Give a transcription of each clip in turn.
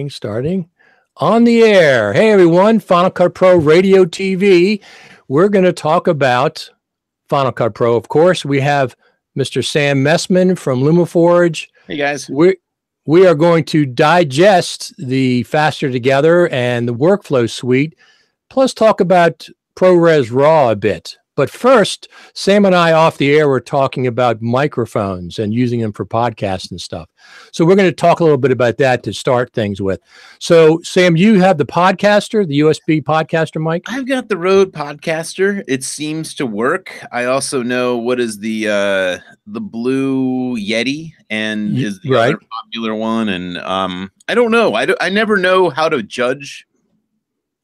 Starting on the air. Hey everyone, Final Cut Pro Radio TV. We're going to talk about Final Cut Pro. Of course, we have Mr. Sam Mestman from LumaForge. Hey guys. We are going to digest the Faster Together and the workflow suite, plus talk about ProRes RAW a bit. But first, Sam and I off the air were talking about microphones and using them for podcasts and stuff. So we're going to talk a little bit about that to start things with. So Sam, you have the podcaster, the USB podcaster mic? I've got the Rode Podcaster. It seems to work. I also know what is the Blue Yeti and is the other popular one. And I don't know. I never know how to judge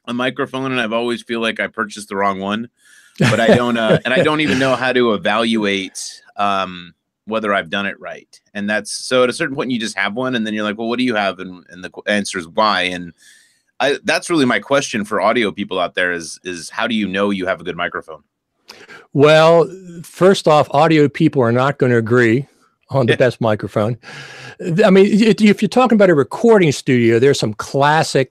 a microphone, and I've always feel like I purchased the wrong one. But I don't, and I don't even know how to evaluate whether I've done it right. And that's so at a certain point you just have one, and then you're like, well, what do you have? And the answer is why. And that's really my question for audio people out there is how do you know you have a good microphone? Well, first off, audio people are not going to agree on the best microphone. I mean, if you're talking about a recording studio, there's some classic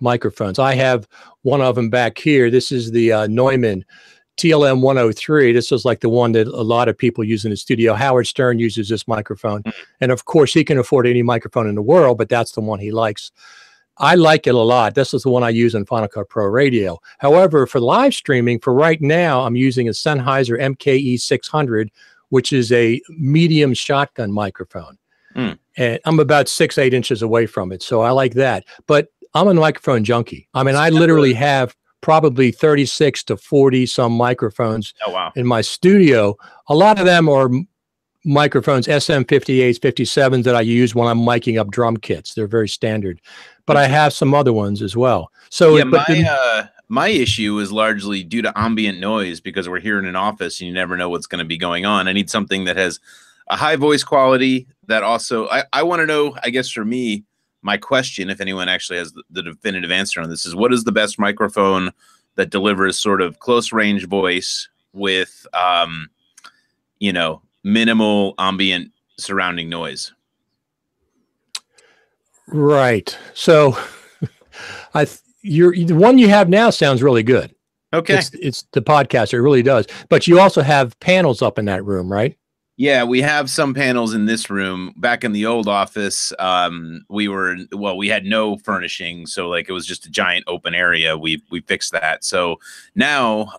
microphones. I have one of them back here. This is the Neumann TLM 103. This is like the one that a lot of people use in the studio. Howard Stern uses this microphone. And of course, he can afford any microphone in the world, but that's the one he likes. I like it a lot. This is the one I use in Final Cut Pro Radio. However, for live streaming, for right now, I'm using a Sennheiser MKE 600, which is a medium shotgun microphone. And I'm about 6-8 inches away from it. So I like that. But I'm a microphone junkie. I mean, I literally have probably 36 to 40 some microphones in my studio. A lot of them are microphones, SM58s, 57s that I use when I'm miking up drum kits. They're very standard. But I have some other ones as well. So yeah, my issue is largely due to ambient noise because we're here in an office and you never know what's going to be going on. I need something that has a high voice quality that also, I want to know, I guess for me, my question, if anyone actually has the definitive answer on this, is what is the best microphone that delivers sort of close range voice with, you know, minimal ambient surrounding noise? Right. So the one you have now sounds really good. Okay. It's the podcaster. It really does. But you also have panels up in that room, right? Yeah, we have some panels in this room. Back in the old office, we had no furnishing, so like it was just a giant open area. We fixed that. So now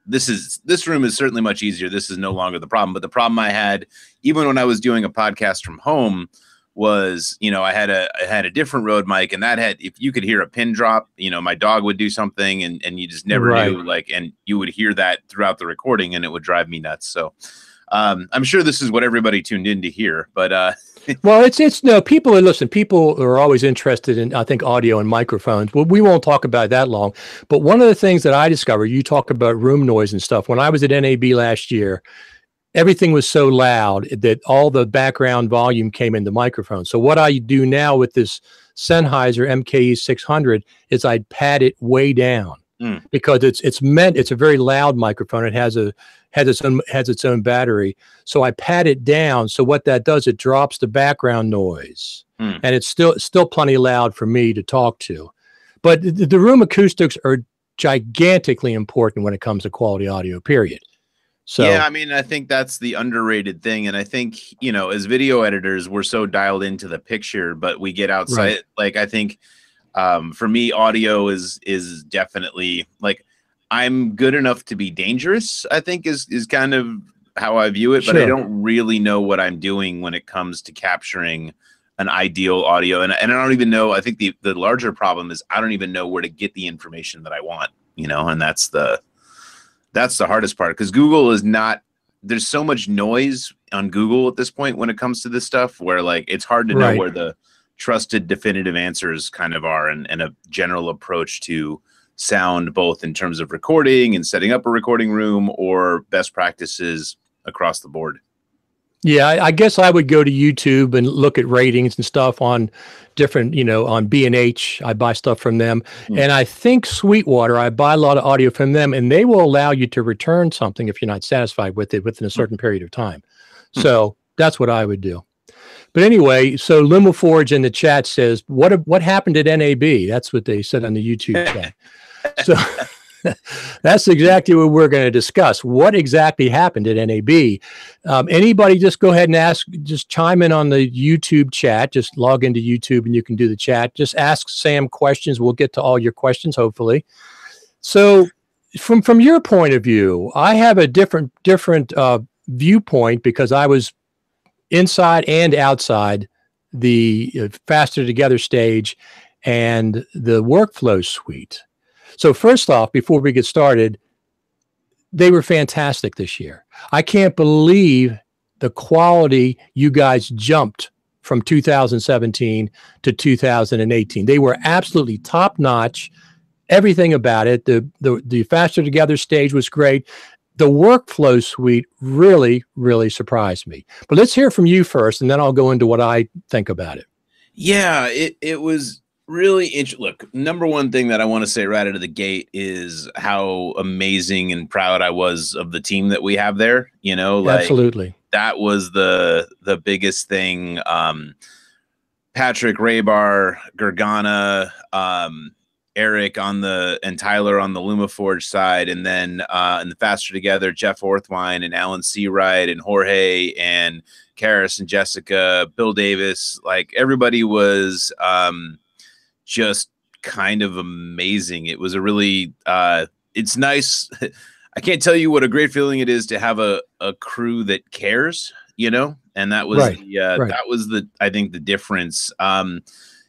this room is certainly much easier. This is no longer the problem. But the problem I had, even when I was doing a podcast from home, was, you know, I had a different Rode mic, and that had, if you could hear a pin drop, you know, my dog would do something and you just never knew, like, and you would hear that throughout the recording and it would drive me nuts. So I'm sure this is what everybody tuned in to hear, but well, it's no, people are always interested in, I think, audio and microphones. Well, we won't talk about that long, but one of the things that I discovered, you talk about room noise and stuff. When I was at NAB last year, everything was so loud that all the background volume came in the microphone. So what I do now with this Sennheiser MKE 600 is I pad it way down because it's a very loud microphone. It has its own battery. So I pad it down. So what that does, it drops the background noise, and it's still plenty loud for me to talk to. But the room acoustics are gigantically important when it comes to quality audio, period. So yeah, I mean, I think that's the underrated thing. And I think, you know, as video editors, we're so dialed into the picture, but we get outside. Right. Like, I think for me, audio is definitely, like, I'm good enough to be dangerous, I think is kind of how I view it. But I don't really know what I'm doing when it comes to capturing an ideal audio. And I don't even know, I think the larger problem is I don't even know where to get the information that I want, you know, and that's the hardest part, because Google is not, there's so much noise on Google at this point when it comes to this stuff, where like it's hard to know where the trusted definitive answers kind of are, and a general approach to sound, both in terms of recording and setting up a recording room, or best practices across the board. Yeah, I guess I would go to YouTube and look at ratings and stuff on different, you know, on B&H. I buy stuff from them. And I think Sweetwater, I buy a lot of audio from them, and they will allow you to return something if you're not satisfied with it within a certain period of time. So that's what I would do. But anyway, so LumaForge in the chat says, what happened at NAB? That's what they said on the YouTube chat. So that's exactly what we're going to discuss. What exactly happened at NAB? Anybody just go ahead and ask, just chime in on the YouTube chat. Just log into YouTube and you can do the chat. Just ask Sam questions. We'll get to all your questions, hopefully. So from your point of view, I have a different viewpoint because I was inside and outside the Faster Together stage and the workflow suite. So first off, before we get started, they were fantastic this year. I can't believe the quality you guys jumped from 2017 to 2018. They were absolutely top notch. Everything about it. The Faster Together stage was great. The workflow suite really, really surprised me. But let's hear from you first, and then I'll go into what I think about it. Yeah, it was really interesting. Look, number one thing that I want to say right out of the gate is how amazing and proud I was of the team that we have there. You know, like absolutely, that was the biggest thing. Patrick, Raybar, Gergana, Eric and Tyler on the LumaForge side, and then in the Faster Together, Jeff Orthwine and Alan Seawright and Jorge and Karis and Jessica, Bill Davis, like everybody was just kind of amazing. It was a really it's nice. I can't tell you what a great feeling it is to have a crew that cares, you know, and that was right. That was I think the difference.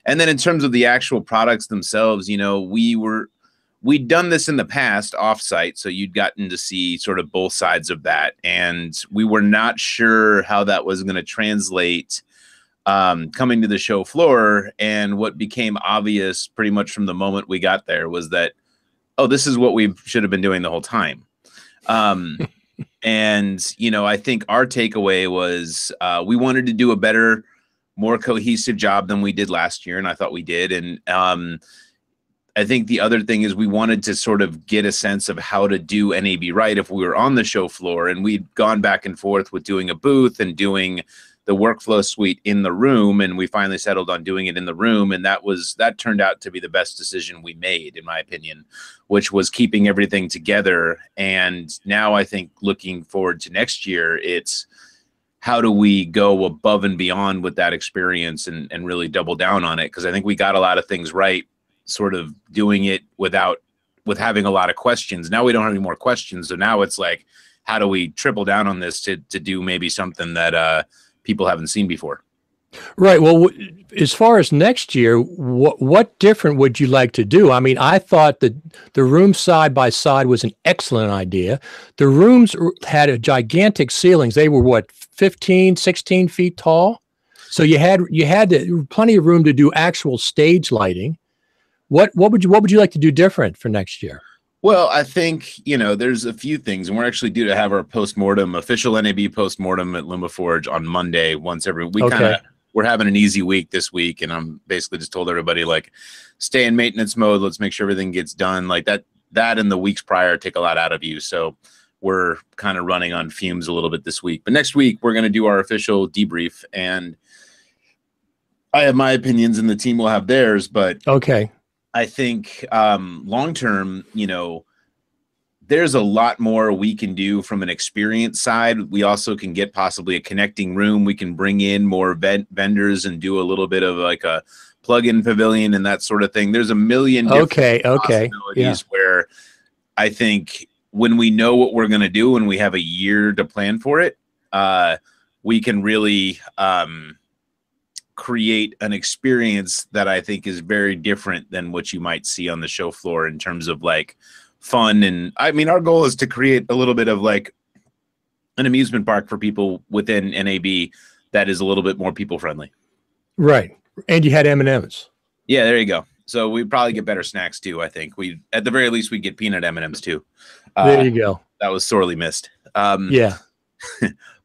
And then in terms of the actual products themselves, you know, we'd done this in the past offsite, so you'd gotten to see sort of both sides of that. And we were not sure how that was going to translate coming to the show floor. And what became obvious pretty much from the moment we got there was that, oh, this is what we should have been doing the whole time. And, you know, I think our takeaway was we wanted to do a better, more cohesive job than we did last year, and I thought we did. And I think the other thing is we wanted to sort of get a sense of how to do NAB right if we were on the show floor, and we'd gone back and forth with doing a booth and doing the workflow suite in the room, and we finally settled on doing it in the room, and that turned out to be the best decision we made, in my opinion, which was keeping everything together. And now I think looking forward to next year, it's how do we go above and beyond with that experience and really double down on it? Because I think we got a lot of things right, sort of doing it with having a lot of questions. Now we don't have any more questions. So now it's like, how do we triple down on this to do maybe something that people haven't seen before? Right. Well, as far as next year, what different would you like to do? I mean, I thought that the room side by side was an excellent idea. The rooms had a gigantic ceilings. They were what, 15, 16 feet tall. So you had plenty of room to do actual stage lighting. What would you like to do different for next year? Well, I think, you know, there's a few things, and we're actually due to have our official NAB postmortem at LumaForge on Monday once every week. Okay. We're having an easy week this week, and I'm basically just told everybody, like, stay in maintenance mode. Let's make sure everything gets done. Like that and the weeks prior take a lot out of you. So we're kind of running on fumes a little bit this week. But next week, we're going to do our official debrief, and I have my opinions, and the team will have theirs. But okay, I think long term, you know, there's a lot more we can do from an experience side. We also can get possibly a connecting room. We can bring in more vendors and do a little bit of like a plug-in pavilion and that sort of thing. There's a million different possibilities where I think when we know what we're going to do and we have a year to plan for it, we can really create an experience that I think is very different than what you might see on the show floor in terms of like fun. And I mean, our goal is to create a little bit of like an amusement park for people within NAB that is a little bit more people friendly. Right. And you had M&Ms. Yeah, there you go. So we'd probably get better snacks too. I think at the very least, we'd get peanut M&Ms too. There you go. That was sorely missed. Yeah.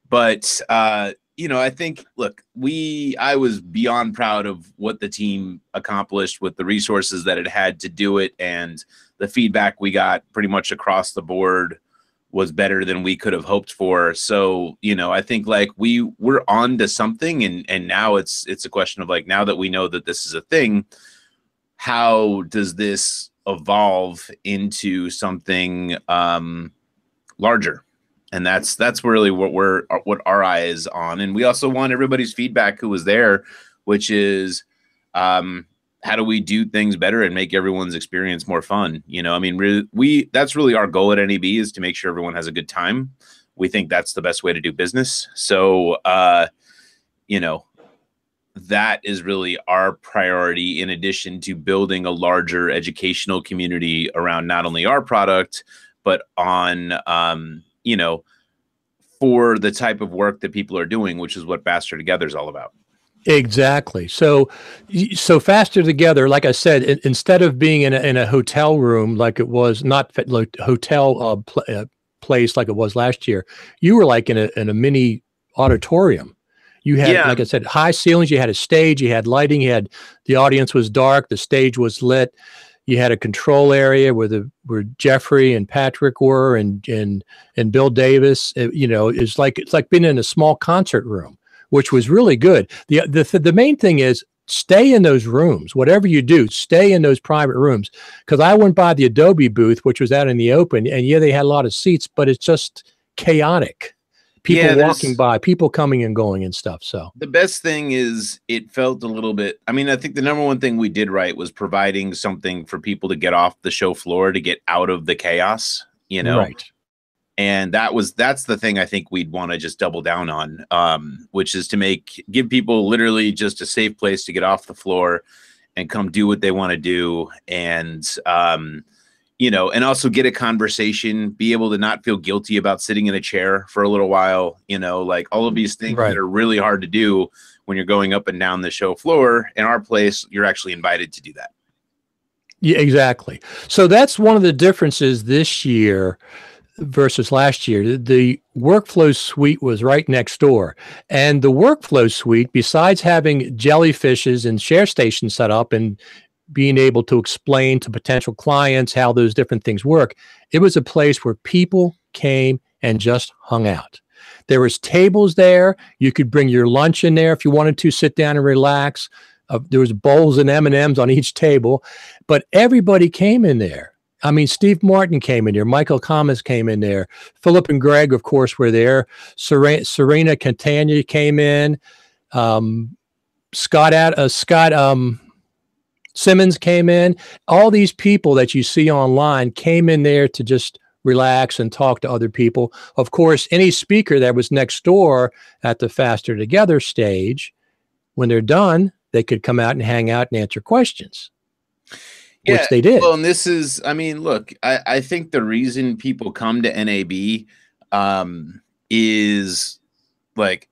But, you know, I think, look, I was beyond proud of what the team accomplished with the resources that it had to do it, and the feedback we got pretty much across the board was better than we could have hoped for. So, you know, I think like we're on to something, and now it's a question of like, now that we know that this is a thing, how does this evolve into something larger? And that's really what our eye is on. And we also want everybody's feedback who was there, which is how do we do things better and make everyone's experience more fun? You know, I mean, that's really our goal at NAB, is to make sure everyone has a good time. We think that's the best way to do business. So, you know, that is really our priority, in addition to building a larger educational community around not only our product, but on, you know, for the type of work that people are doing, which is what Faster Together is all about. Exactly. So Faster Together, like I said, instead of being in a hotel room like it was, not like hotel place like it was last year, you were like in a mini auditorium. You had, like I said, high ceilings. You had a stage. You had lighting. You had, the audience was dark. The stage was lit. You had a control area where Jeffrey and Patrick were, and Bill Davis. You know, it's like being in a small concert room, which was really good. The main thing is stay in those rooms. Whatever you do, stay in those private rooms. Because I went by the Adobe booth, which was out in the open, and yeah, they had a lot of seats, but it's just chaotic. People walking by, people coming and going and stuff. So the best thing is it felt a little bit, I mean, I think the number one thing we did right was providing something for people to get off the show floor, to get out of the chaos, you know? Right. And that's the thing I think we'd want to just double down on, which is to give people literally just a safe place to get off the floor and come do what they want to do. And, you know, and also get a conversation, be able to not feel guilty about sitting in a chair for a little while, you know, like all of these things that are really hard to do when you're going up and down the show floor. In our place, you're actually invited to do that. Yeah, exactly. So that's one of the differences this year versus last year. The workflow suite was right next door. And the workflow suite, besides having jellyfishes and share stations set up and being able to explain to potential clients how those different things work, it was a place where people came and just hung out. There was tables there. You could bring your lunch in there if you wanted to sit down and relax. There was bowls and M&Ms on each table, but everybody came in there. I mean, Steve Martin came in there. Michael Kamas came in there. Philip and Greg, of course, were there. Serena Catania came in. Scott Simmons came in. All these people that you see online came in there to just relax and talk to other people. Of course, any speaker that was next door at the Faster Together stage, when they're done, they could come out and hang out and answer questions, which they did. Well, and this is, I mean, look, I think the reason people come to NAB is like,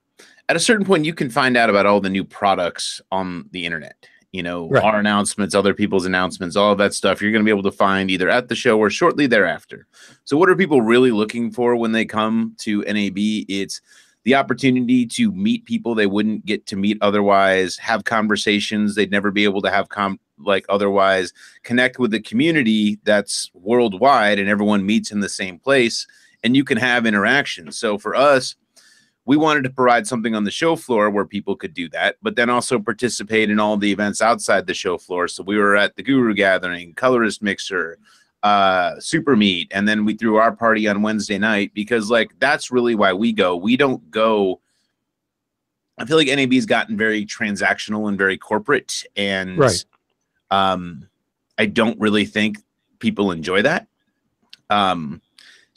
at a certain point, you can find out about all the new products on the internet. You know, our announcements, other people's announcements, all of that stuff, you're going to be able to find either at the show or shortly thereafter. So what are people really looking for when they come to NAB? It's the opportunity to meet people they wouldn't get to meet otherwise, have conversations they'd never be able to have otherwise, connect with the community that's worldwide and everyone meets in the same place, and you can have interactions. So for us, we wanted to provide something on the show floor where people could do that, but then also participate in all the events outside the show floor. So we were at the Guru Gathering, Colorist Mixer, Super Meet, and then we threw our party on Wednesday night, because like that's really why we go. We don't go. I feel like NAB's gotten very transactional and very corporate, and I don't really think people enjoy that.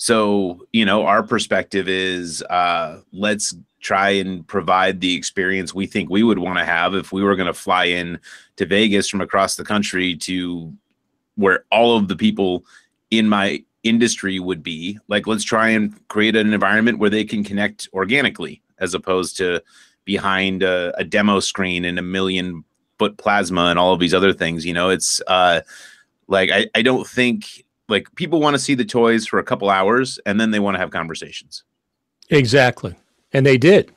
So, you know, our perspective is let's try and provide the experience we think we would want to have if we were going to fly in to Vegas from across the country to where all of the people in my industry would be. Like, let's try and create an environment where they can connect organically, as opposed to behind a demo screen and 1,000,000-foot plasma and all of these other things. You know, it's like, I don't think, like, people want to see the toys for a couple hours and then they want to have conversations. Exactly. And they did.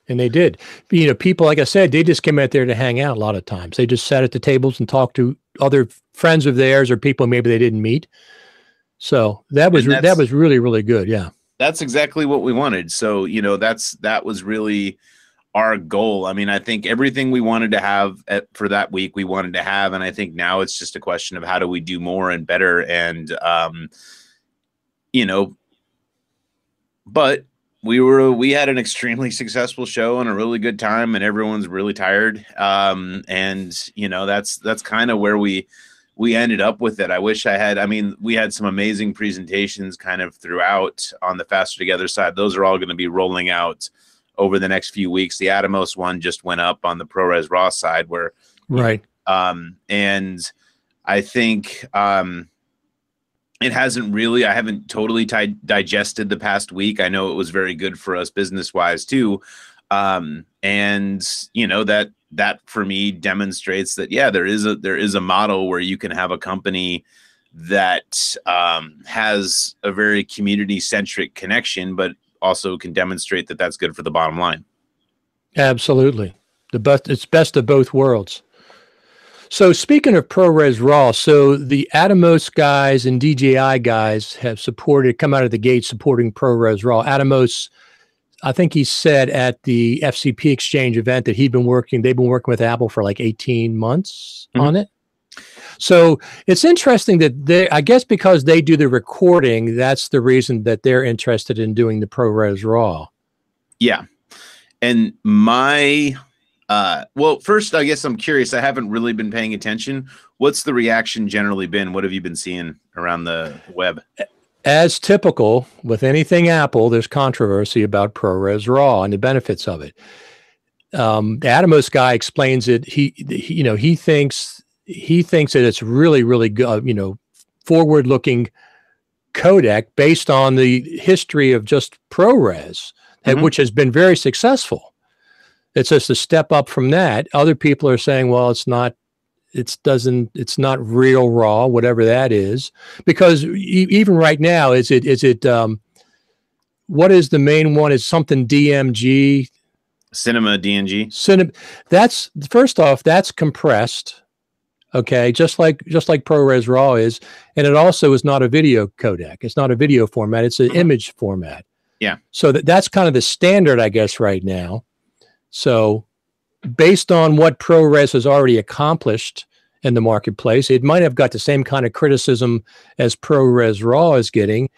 And they did. You know, people, like I said, they just came out there to hang out a lot of times. They just sat at the tables and talked to other friends of theirs or people maybe they didn't meet. So that was really, really good. Yeah. That's exactly what we wanted. So, that was really our goal. I mean, I think everything we wanted to have for that week, we wanted to have. And I think now it's just a question of how do we do more and better. And, but we had an extremely successful show and a really good time, and everyone's really tired. That's kind of where we ended up with it. We had some amazing presentations kind of throughout on the Faster Together side. Those are all going to be rolling out over the next few weeks. The Atomos one just went up on the ProRes Raw side where, right. And I think, it hasn't really, I haven't totally digested the past week. I know it was very good for us business wise too. That for me demonstrates that, yeah, there is a model where you can have a company that has a very community centric connection, but also can demonstrate that that's good for the bottom line. Absolutely. It's best of both worlds. So speaking of ProRes Raw, so the Atomos guys and DJI guys have come out of the gate supporting ProRes Raw. Atomos, I think he said at the FCP Exchange event that they've been working with Apple for like 18 months on it. So it's interesting that I guess because they do the recording, that's the reason that they're interested in doing the ProRes Raw. Yeah. And well, first, I guess I'm curious. I haven't really been paying attention. What's the reaction generally been? What have you been seeing around the web? As typical with anything Apple, there's controversy about ProRes Raw and the benefits of it. The Atomos guy explains it. He thinks that it's really, really good, forward-looking codec based on the history of just ProRes, which has been very successful. It's just a step up from that. Other people are saying, well, it's not real raw, whatever that is, because even right now, what is the main one? Is something DMG? Cinema DNG. That's first off, that's compressed. Okay. Just like ProRes Raw is. And it also is not a video codec. It's not a video format. It's an image format. Yeah. So that's kind of the standard, I guess, right now. So based on what ProRes has already accomplished in the marketplace, it might have got the same kind of criticism as ProRes Raw is getting.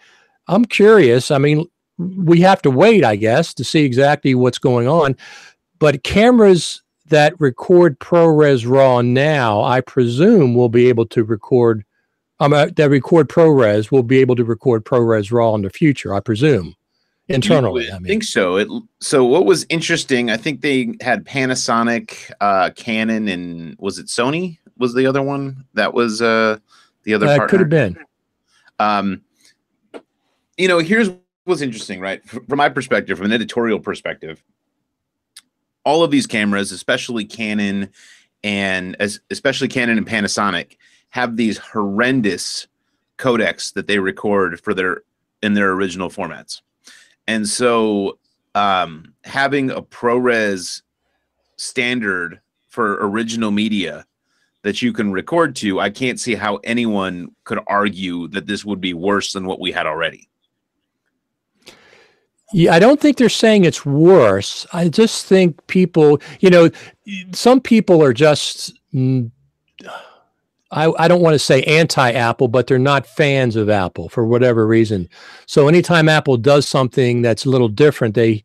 I'm curious. I mean, we have to wait, I guess, to see exactly what's going on. But cameras that record ProRes Raw now, I presume, will be able to record, that record ProRes will be able to record ProRes Raw in the future, I presume. Internally, I think so. So what was interesting, I think they had Panasonic, Canon, and was it Sony was the other one? That was the other partner. Could have been. Here's what's interesting, right? From my perspective, from an editorial perspective, all of these cameras, especially Canon and Panasonic, have these horrendous codecs that they record in their original formats. And so having a ProRes standard for original media that you can record to, I can't see how anyone could argue that this would be worse than what we had already. Yeah, I don't think they're saying it's worse. I just think people, some people are just, I don't want to say anti-Apple, but they're not fans of Apple for whatever reason. So anytime Apple does something that's a little different, they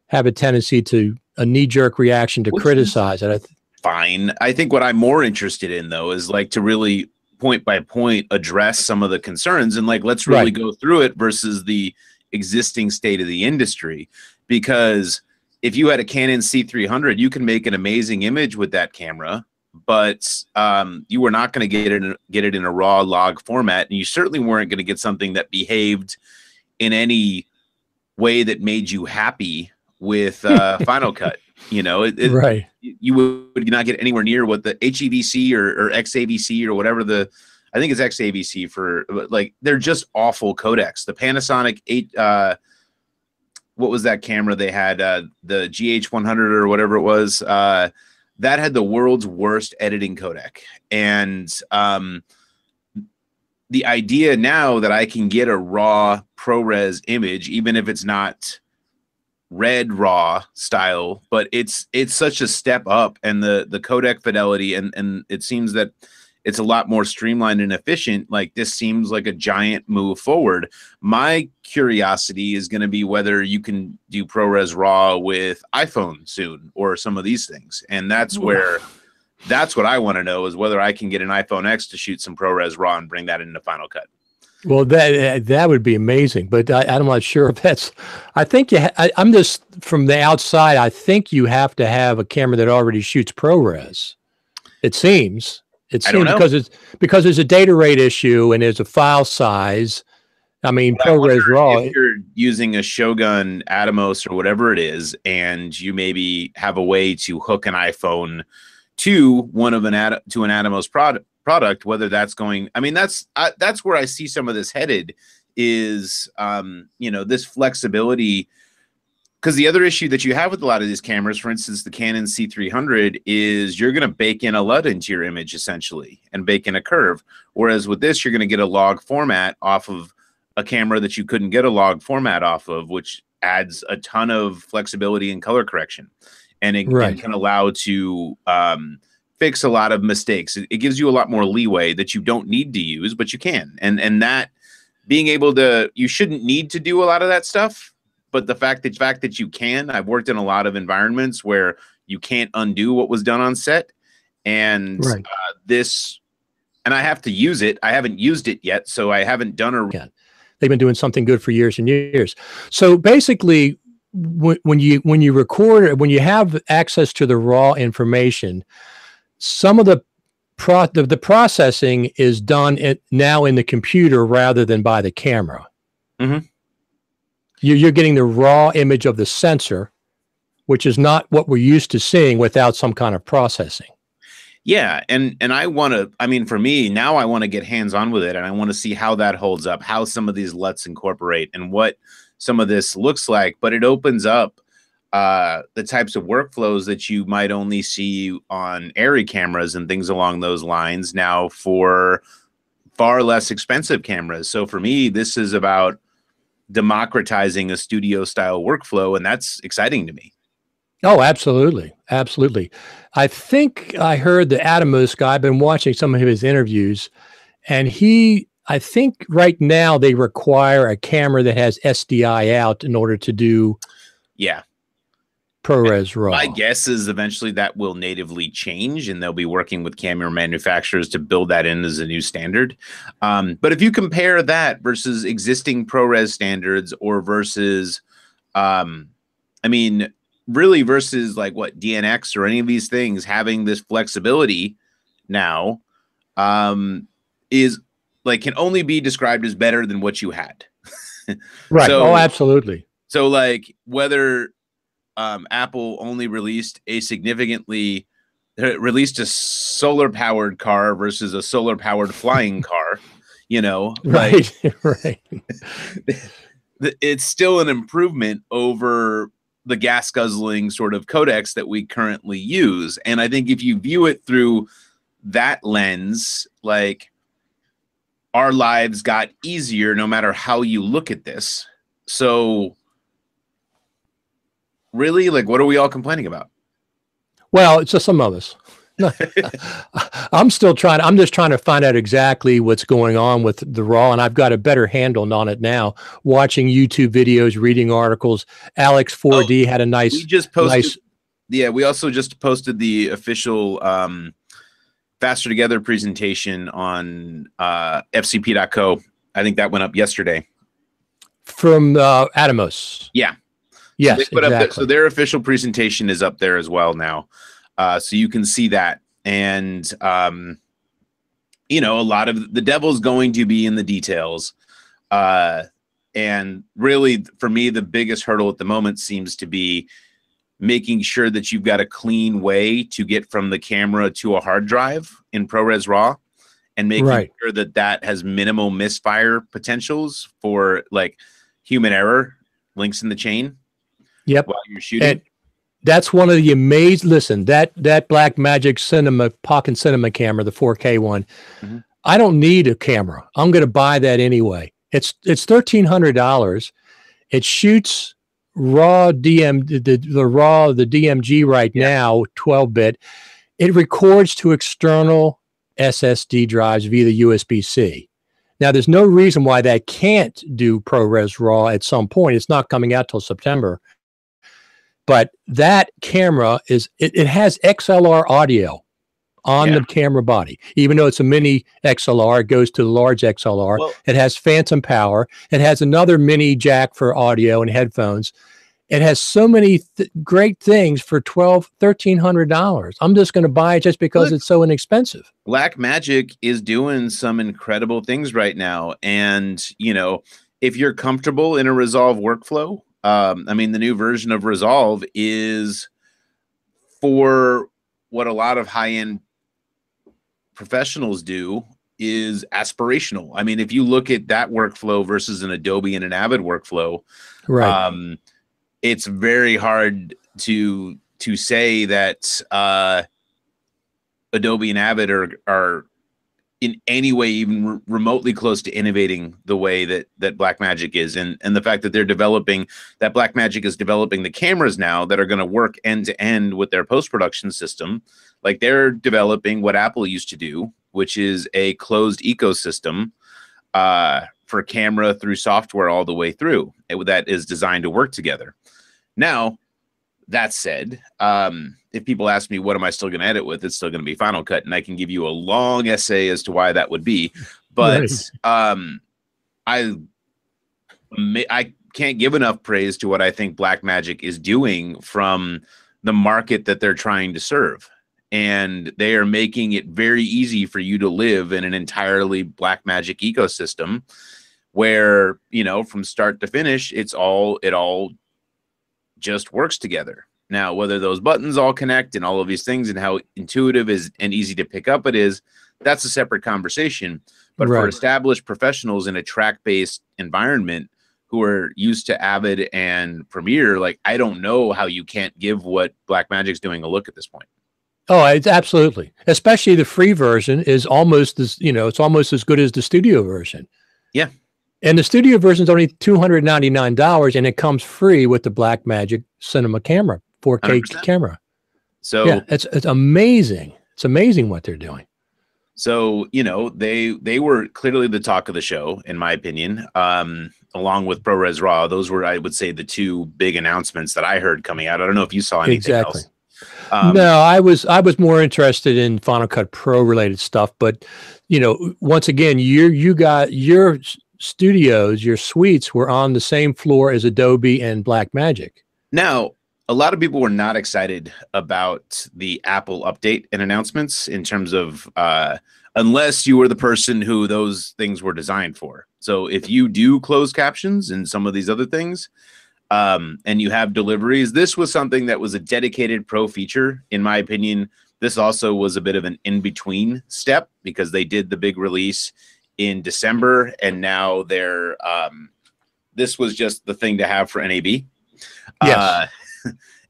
have a tendency to a knee-jerk reaction to criticize it. Fine. I think what I'm more interested in, though, is like to really point by point address some of the concerns and let's really go through it versus the existing state of the industry. Because if you had a Canon C300, you can make an amazing image with that camera, but you were not going to get it in a raw log format, and you certainly weren't going to get something that behaved in any way that made you happy with Final Cut. Right. You would not get anywhere near what the HEVC or XAVC or whatever I think it's XAVC for, they're just awful codecs. The Panasonic what was that camera they had? The GH100 or whatever it was. That had the world's worst editing codec. And the idea now that I can get a raw ProRes image, even if it's not red raw style, but it's such a step up, and the codec fidelity, and it seems that it's a lot more streamlined and efficient. Like, this seems like a giant move forward. My curiosity is going to be whether you can do ProRes RAW with iPhone soon, or some of these things. And that's where, that's what I want to know, is whether I can get an iPhone X to shoot some ProRes RAW and bring that into Final Cut. Well, that would be amazing, but I'm not sure if that's. I think I'm just from the outside. I think you have to have a camera that already shoots ProRes. It seems. I don't know. because there's a data rate issue and there's a file size. I mean, ProRes RAW. If you're using a Shogun Atomos or whatever it is, and you maybe have a way to hook an iPhone to an Atomos product, whether that's going. I mean, that's where I see some of this headed. Is you know, this flexibility. Because the other issue that you have with a lot of these cameras, for instance, the Canon C300, is you're going to bake in a LUT into your image, essentially, and bake in a curve. Whereas with this, you're going to get a log format off of a camera that you couldn't get a log format off of, which adds a ton of flexibility and color correction. And it can allow to fix a lot of mistakes. It gives you a lot more leeway that you don't need to use, but you can. And that being able to, you shouldn't need to do a lot of that stuff. But the fact that you can, I've worked in a lot of environments where you can't undo what was done on set, and and I have to use it. I haven't used it yet, so I haven't done They've been doing something good for years and years. So basically, when you record, when you have access to the raw information, some of the processing is done now in the computer rather than by the camera. Mm-hmm. You're getting the raw image of the sensor, which is not what we're used to seeing without some kind of processing. Yeah, and I want to, I mean, for me, now I want to get hands-on with it, and I want to see how that holds up, how some of these LUTs incorporate, and what some of this looks like. But it opens up the types of workflows that you might only see on ARRI cameras and things along those lines now for far less expensive cameras. So for me, this is about democratizing a studio style workflow, and that's exciting to me. Oh, absolutely. Absolutely. I think I heard the Atomos guy, I've been watching some of his interviews, and I think right now they require a camera that has SDI out in order to do ProRes RAW. My guess is eventually that will natively change, and they'll be working with camera manufacturers to build that in as a new standard. But if you compare that versus existing ProRes standards, or versus, I mean, really versus like what DNX or any of these things having this flexibility now, is like, can only be described as better than what you had. Right. So, absolutely. So like, whether Apple only released a solar powered car versus a solar powered flying car, you know, right, right. It's still an improvement over the gas guzzling sort of codecs that we currently use. And I think if you view it through that lens, like, our lives got easier no matter how you look at this. So really, like, what are we all complaining about? Well, it's just some of us. I'm just trying to find out exactly what's going on with the RAW, and I've got a better handle on it now, watching YouTube videos, reading articles. Alex 4D had a nice, we just posted, we also just posted the official Faster Together presentation on fcp.co. I think that went up yesterday. From Atomos. Yeah. Yes, so exactly. So their official presentation is up there as well now. So you can see that. And, you know, a lot of the devil's going to be in the details. And really, for me, the biggest hurdle at the moment seems to be making sure that you've got a clean way to get from the camera to a hard drive in ProRes RAW, and making sure that that has minimal misfire potentials for like human error, links in the chain. Yep. While you're shooting. And that's one of the amazing, listen, that Blackmagic Cinema, Pocket Cinema camera, the 4K one, I don't need a camera. I'm going to buy that anyway. It's $1,300. It shoots raw the DMG right now, 12-bit. It records to external SSD drives via the USB-C. Now, there's no reason why that can't do ProRes RAW at some point. It's not coming out till September. But that camera it has XLR audio on the camera body. Even though it's a mini XLR, it goes to the large XLR. Well, it has phantom power. It has another mini jack for audio and headphones. It has so many great things for $1,300. I'm just going to buy it just because it's so inexpensive. Blackmagic is doing some incredible things right now. And, you know, if you're comfortable in a Resolve workflow, I mean, the new version of Resolve is for what a lot of high-end professionals do is aspirational. I mean, if you look at that workflow versus an Adobe and an Avid workflow, right. It's very hard to say that Adobe and Avid are in any way even remotely close to innovating the way that Blackmagic is, and the fact that Blackmagic is developing the cameras now that are going to work end to end with their post-production system. Like, they're developing what Apple used to do, which is a closed ecosystem for camera through software all the way through that is designed to work together. Now, that said, if people ask me what am I still going to edit with, it's still going to be Final Cut, and I can give you a long essay as to why that would be. But I can't give enough praise to what I think Blackmagic is doing from the market that they're trying to serve. And they are making it very easy for you to live in an entirely Blackmagic ecosystem where, you know, from start to finish, it all just works together. Now, whether those buttons all connect and all of these things and how intuitive and easy to pick up it is, that's a separate conversation. But for established professionals in a track-based environment who are used to Avid and Premiere, like, I don't know how you can't give what Blackmagic's doing a look at this point. Oh, it's absolutely. Especially the free version is almost as, you know, it's almost as good as the studio version. Yeah. And the studio version is only $299, and it comes free with the Blackmagic Cinema camera, 4K 100%. Camera. So yeah, it's amazing. It's amazing what they're doing. So, you know, they were clearly the talk of the show, in my opinion, along with ProRes RAW. Those were, I would say, the two big announcements that I heard coming out. I don't know if you saw anything else. No, I was more interested in Final Cut Pro related stuff, but, you know, once again, you got your studios, your suites were on the same floor as Adobe and Blackmagic. Now, a lot of people were not excited about the Apple update and announcements in terms of, unless you were the person who those things were designed for. So if you do closed captions and some of these other things, and you have deliveries, this was something that was a dedicated pro feature. In my opinion, this also was a bit of an in-between step because they did the big release in December, and now they're this was just the thing to have for NAB. Yes.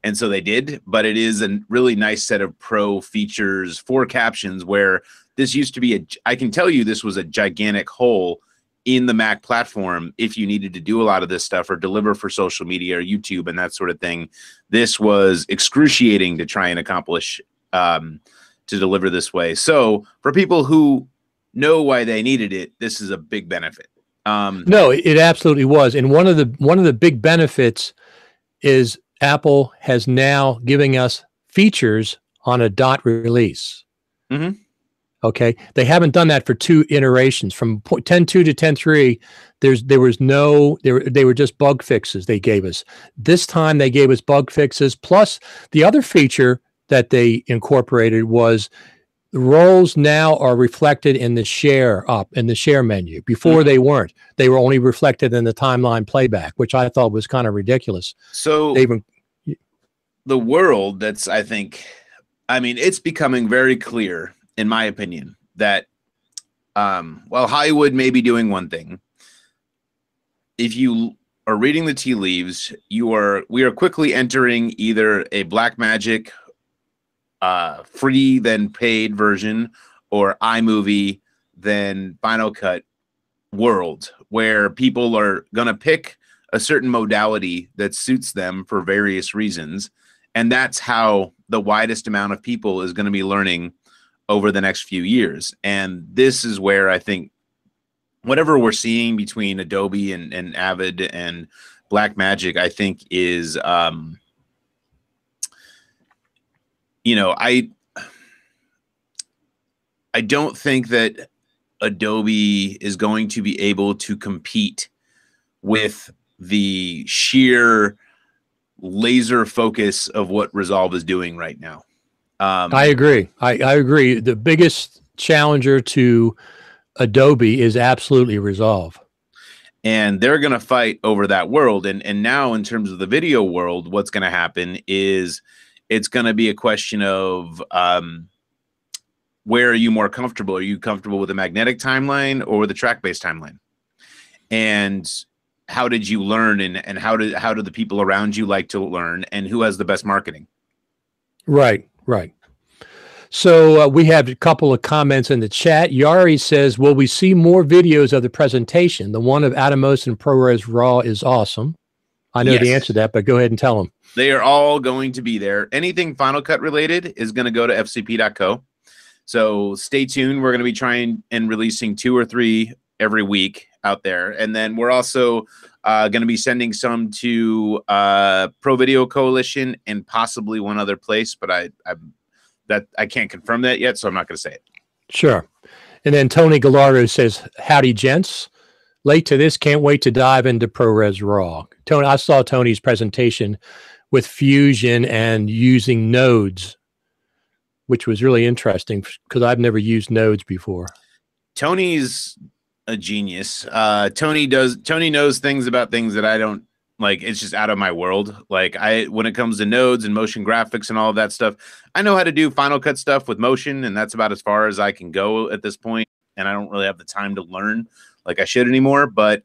And so they did, but it is a really nice set of pro features for captions where this used to be I can tell you this was a gigantic hole in the Mac platform. If you needed to do a lot of this stuff or deliver for social media or YouTube and that sort of thing, this was excruciating to try and accomplish, to deliver this way. So for people who know why they needed it, this is a big benefit. No, it absolutely was. And one of the big benefits is Apple has now giving us features on a dot release. Mm-hmm. Okay, they haven't done that for 2 iterations from 10.2 to 10.3. They were just bug fixes they gave us. This time they gave us bug fixes. Plus the other feature that they incorporated was the roles now are reflected in the share menu. Before they weren't. They were only reflected in the timeline playback, which I thought was kind of ridiculous. So the world that's, I mean, it's becoming very clear, in my opinion, that while Hollywood may be doing one thing, if you are reading the tea leaves, we are quickly entering either a Blackmagic free then paid version or iMovie than Final Cut world, where people are going to pick a certain modality that suits them for various reasons. And that's how the widest amount of people is going to be learning over the next few years. And this is where I think whatever we're seeing between Adobe and Avid and Blackmagic, I think is, you know, I don't think that Adobe is going to be able to compete with the sheer laser focus of what Resolve is doing right now. I agree. I agree. The biggest challenger to Adobe is absolutely Resolve. And they're going to fight over that world. And now in terms of the video world, what's going to happen is it's going to be a question of where are you more comfortable? Are you comfortable with a magnetic timeline or with a track-based timeline? And how did you learn, and how do the people around you like to learn, and who has the best marketing? Right, right. So we have a couple of comments in the chat. Yari says, will we see more videos of the presentation? The one of Atomos and ProRes RAW is awesome. I know the answer to that, but go ahead and tell them. They are all going to be there. Anything Final Cut related is going to go to fcp.co. So stay tuned. We're going to be trying and releasing 2 or 3 every week out there. And then we're also going to be sending some to Pro Video Coalition and possibly one other place, but I can't confirm that yet, so I'm not going to say it. Sure. And then Tony Gallardo says, howdy, gents. Late to this, can't wait to dive into ProRes RAW. Tony, I saw Tony's presentation with Fusion and using nodes, which was really interesting because I've never used nodes before. Tony's a genius. Tony knows things about things that I don't, like. It's just out of my world. Like, when it comes to nodes and motion graphics and all of that stuff, I know how to do Final Cut stuff with motion, and that's about as far as I can go at this point. And I don't really have the time to learn like I should anymore. But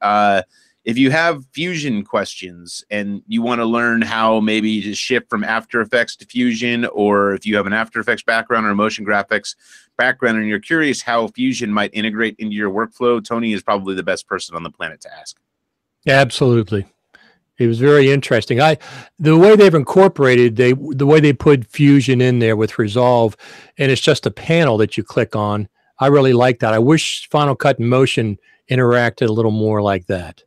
if you have Fusion questions and you want to learn how maybe to shift from After Effects to Fusion, or if you have an After Effects background or a motion graphics background and you're curious how Fusion might integrate into your workflow, Tony is probably the best person on the planet to ask. Absolutely. It was very interesting. The way they've incorporated, the way they put Fusion in there with Resolve, and it's just a panel that you click on. I really like that. I wish Final Cut and Motion interacted a little more like that.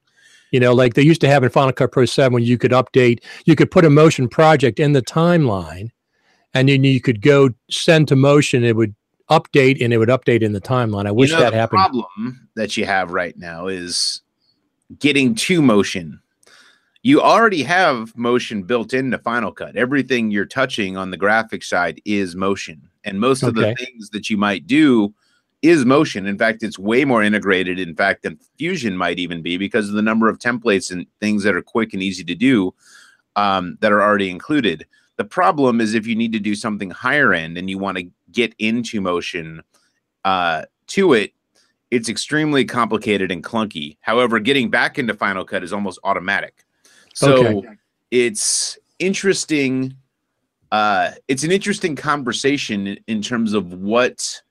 You know, like they used to have in Final Cut Pro 7, when you could update, you could put a motion project in the timeline, and then you could go send to Motion. It would update, and it would update in the timeline. I wish that happened. The problem that you have right now is getting to Motion. You already have Motion built into Final Cut. Everything you're touching on the graphic side is Motion, and most of the things that you might do is Motion. In fact, it's way more integrated, in fact, than Fusion might even be, because of the number of templates and things that are quick and easy to do that are already included. The problem is if you need to do something higher end and you want to get into Motion to it, it's extremely complicated and clunky. However, getting back into Final Cut is almost automatic. So it's interesting. It's an interesting conversation in terms of what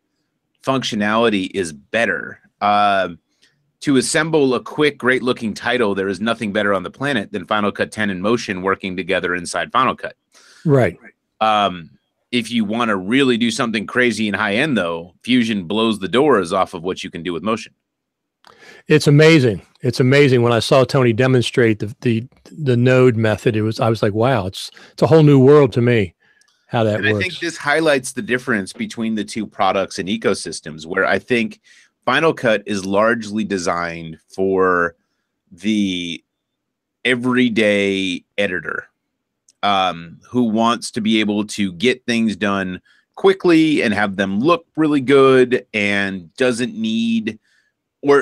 functionality is better. To assemble a quick, great-looking title, there is nothing better on the planet than Final Cut 10 and Motion working together inside Final Cut. Right. If you want to really do something crazy and high-end, though, Fusion blows the doors off of what you can do with Motion. It's amazing. It's amazing. When I saw Tony demonstrate the node method, I was like, wow, it's a whole new world to me. How that works. I think this highlights the difference between the two products and ecosystems, where I think Final Cut is largely designed for the everyday editor who wants to be able to get things done quickly and have them look really good, and doesn't need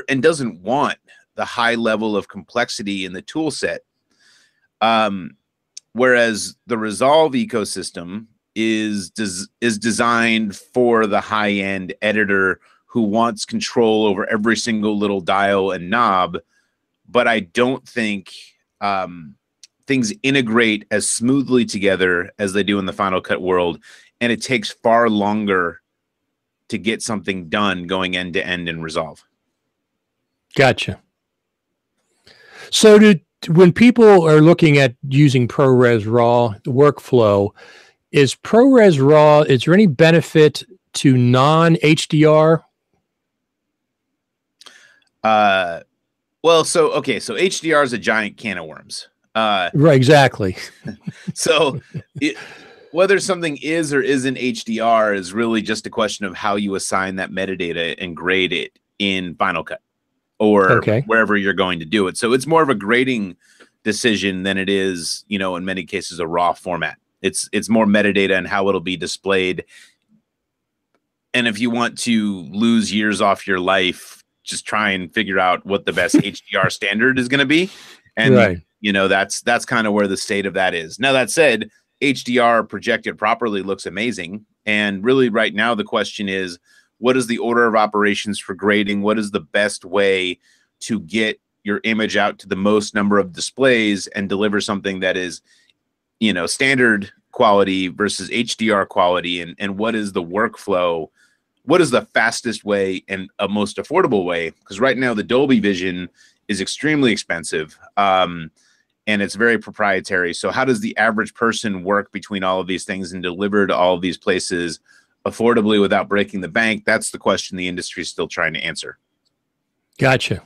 and doesn't want the high level of complexity in the tool set. Whereas the Resolve ecosystem is designed for the high-end editor who wants control over every single little dial and knob, but I don't think things integrate as smoothly together as they do in the Final Cut world, and it takes far longer to get something done going end to end in Resolve. Gotcha. So when people are looking at using ProRes RAW workflow, is ProRes RAW, is there any benefit to non-HDR? Well, so HDR is a giant can of worms. Right, exactly. So whether something is or isn't HDR is really just a question of how you assign that metadata and grade it in Final Cut or wherever you're going to do it. So it's more of a grading decision than it is, you know, in many cases, a raw format. It's more metadata and how it'll be displayed. And if you want to lose years off your life, just try and figure out what the best HDR standard is going to be. And, you know, that's kind of where the state of that is. Now, that said, HDR projected properly looks amazing. And really right now, the question is, what is the order of operations for grading? What is the best way to get your image out to the most number of displays and deliver something that is, you know, standard quality versus HDR quality? And what is the workflow? What is the fastest way and a most affordable way? Because right now the Dolby Vision is extremely expensive and it's very proprietary. So how does the average person work between all of these things and deliver to all of these places affordably without breaking the bank? That's the question the industry is still trying to answer. Gotcha.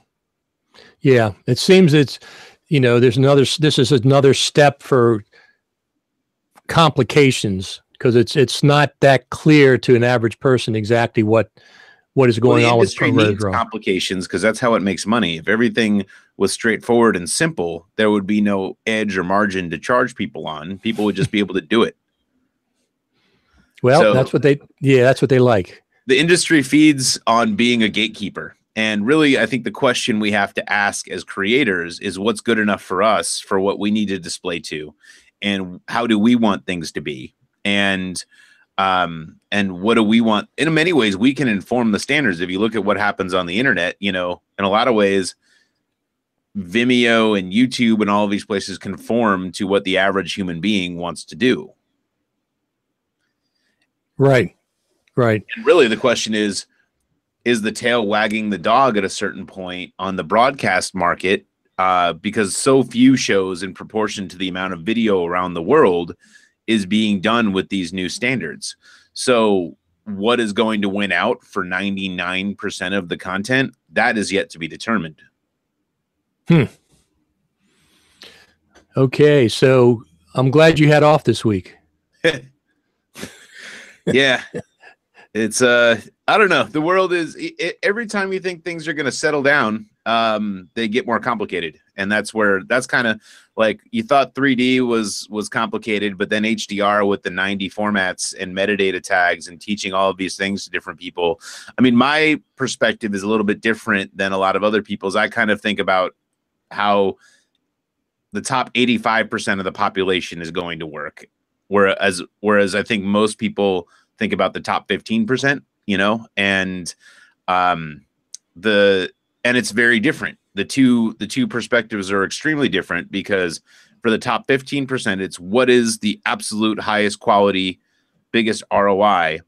Yeah, it seems it's, you know, this is another step for complications, because it's not that clear to an average person exactly what is going on with ProRes RAW. Complications, because that's how it makes money. If everything was straightforward and simple, there would be no edge or margin to charge people on. People would just be able to do it. Well, so that's what they like. The industry feeds on being a gatekeeper. And really, I think the question we have to ask as creators is what's good enough for us for what we need to display to, and how do we want things to be? And what do we want? In many ways, we can inform the standards. If you look at what happens on the internet, you know, in a lot of ways, Vimeo and YouTube and all of these places conform to what the average human being wants to do. Right. Right. And really, the question is the tail wagging the dog at a certain point on the broadcast market? Because so few shows in proportion to the amount of video around the world is being done with these new standards. So what is going to win out for 99% of the content? That is yet to be determined. Okay, so I'm glad you had off this week. Yeah. It's I don't know. The world is every time you think things are going to settle down, they get more complicated. And that's kind of like you thought 3D was complicated, but then HDR with the 90 formats and metadata tags and teaching all of these things to different people. I mean, my perspective is a little bit different than a lot of other people's. I kind of think about how the top 85% of the population is going to work. Whereas I think most people think about the top 15%, you know, and it's very different. The two perspectives are extremely different, because for the top 15%, it's what is the absolute highest quality, biggest ROI,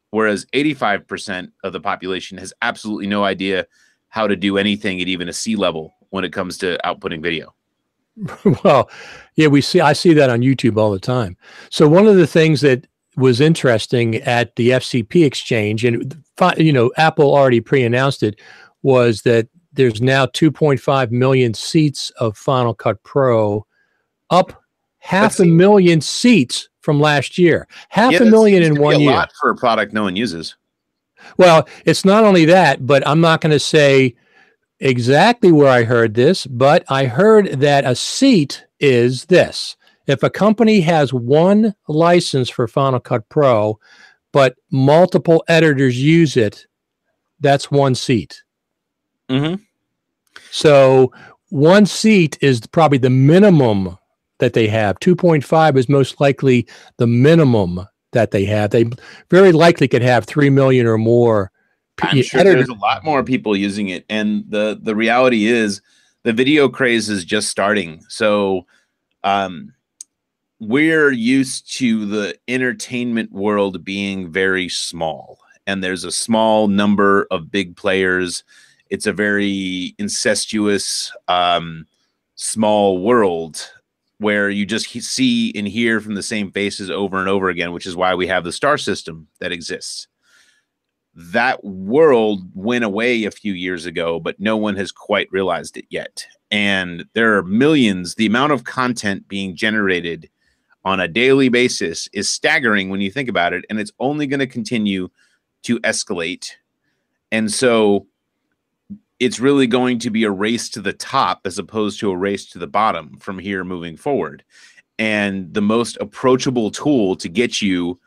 whereas 85% of the population has absolutely no idea how to do anything at even a C level when it comes to outputting video. Well, yeah, I see that on YouTube all the time. So one of the things that was interesting at the FCP exchange, and you know, Apple already pre-announced it, was that there's now 2.5 million seats of Final Cut Pro, up half a million seats from last year. Half a million in 1 year. A lot for a product no one uses. Well, it's not only that, but I'm not going to say exactly where I heard this, but I heard that a seat is this. If a company has one license for Final Cut Pro, but multiple editors use it, that's one seat. Mm-hmm. So one seat is probably the minimum that they have. 2.5 is most likely the minimum that they have. They very likely could have 3 million or more. I'm sure there's a lot more people using it. And the reality is the video craze is just starting. So we're used to the entertainment world being very small. and there's a small number of big players. It's a very incestuous, small world where you just see and hear from the same faces over and over again, which is why we have the star system that exists. That world went away a few years ago, but no one has quite realized it yet. And there are millions. The amount of content being generated on a daily basis is staggering when you think about it, and it's only going to continue to escalate. And so it's really going to be a race to the top as opposed to a race to the bottom from here moving forward. And the most approachable tool to get you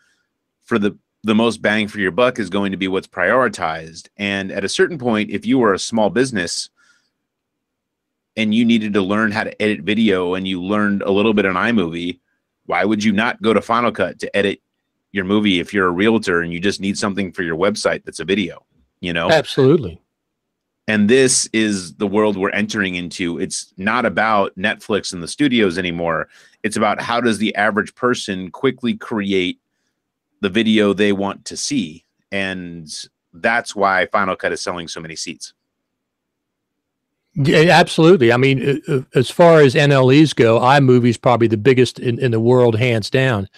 for the most bang for your buck is going to be what's prioritized. And at a certain point, if you were a small business and you needed to learn how to edit video and you learned a little bit on iMovie, why would you not go to Final Cut to edit your movie if you're a realtor and you just need something for your website that's a video, you know? Absolutely. And this is the world we're entering into. It's not about Netflix and the studios anymore. It's about how does the average person quickly create the video they want to see. And that's why Final Cut is selling so many seats. Yeah, absolutely. I mean, as far as NLEs go, iMovie is probably the biggest in the world, hands down.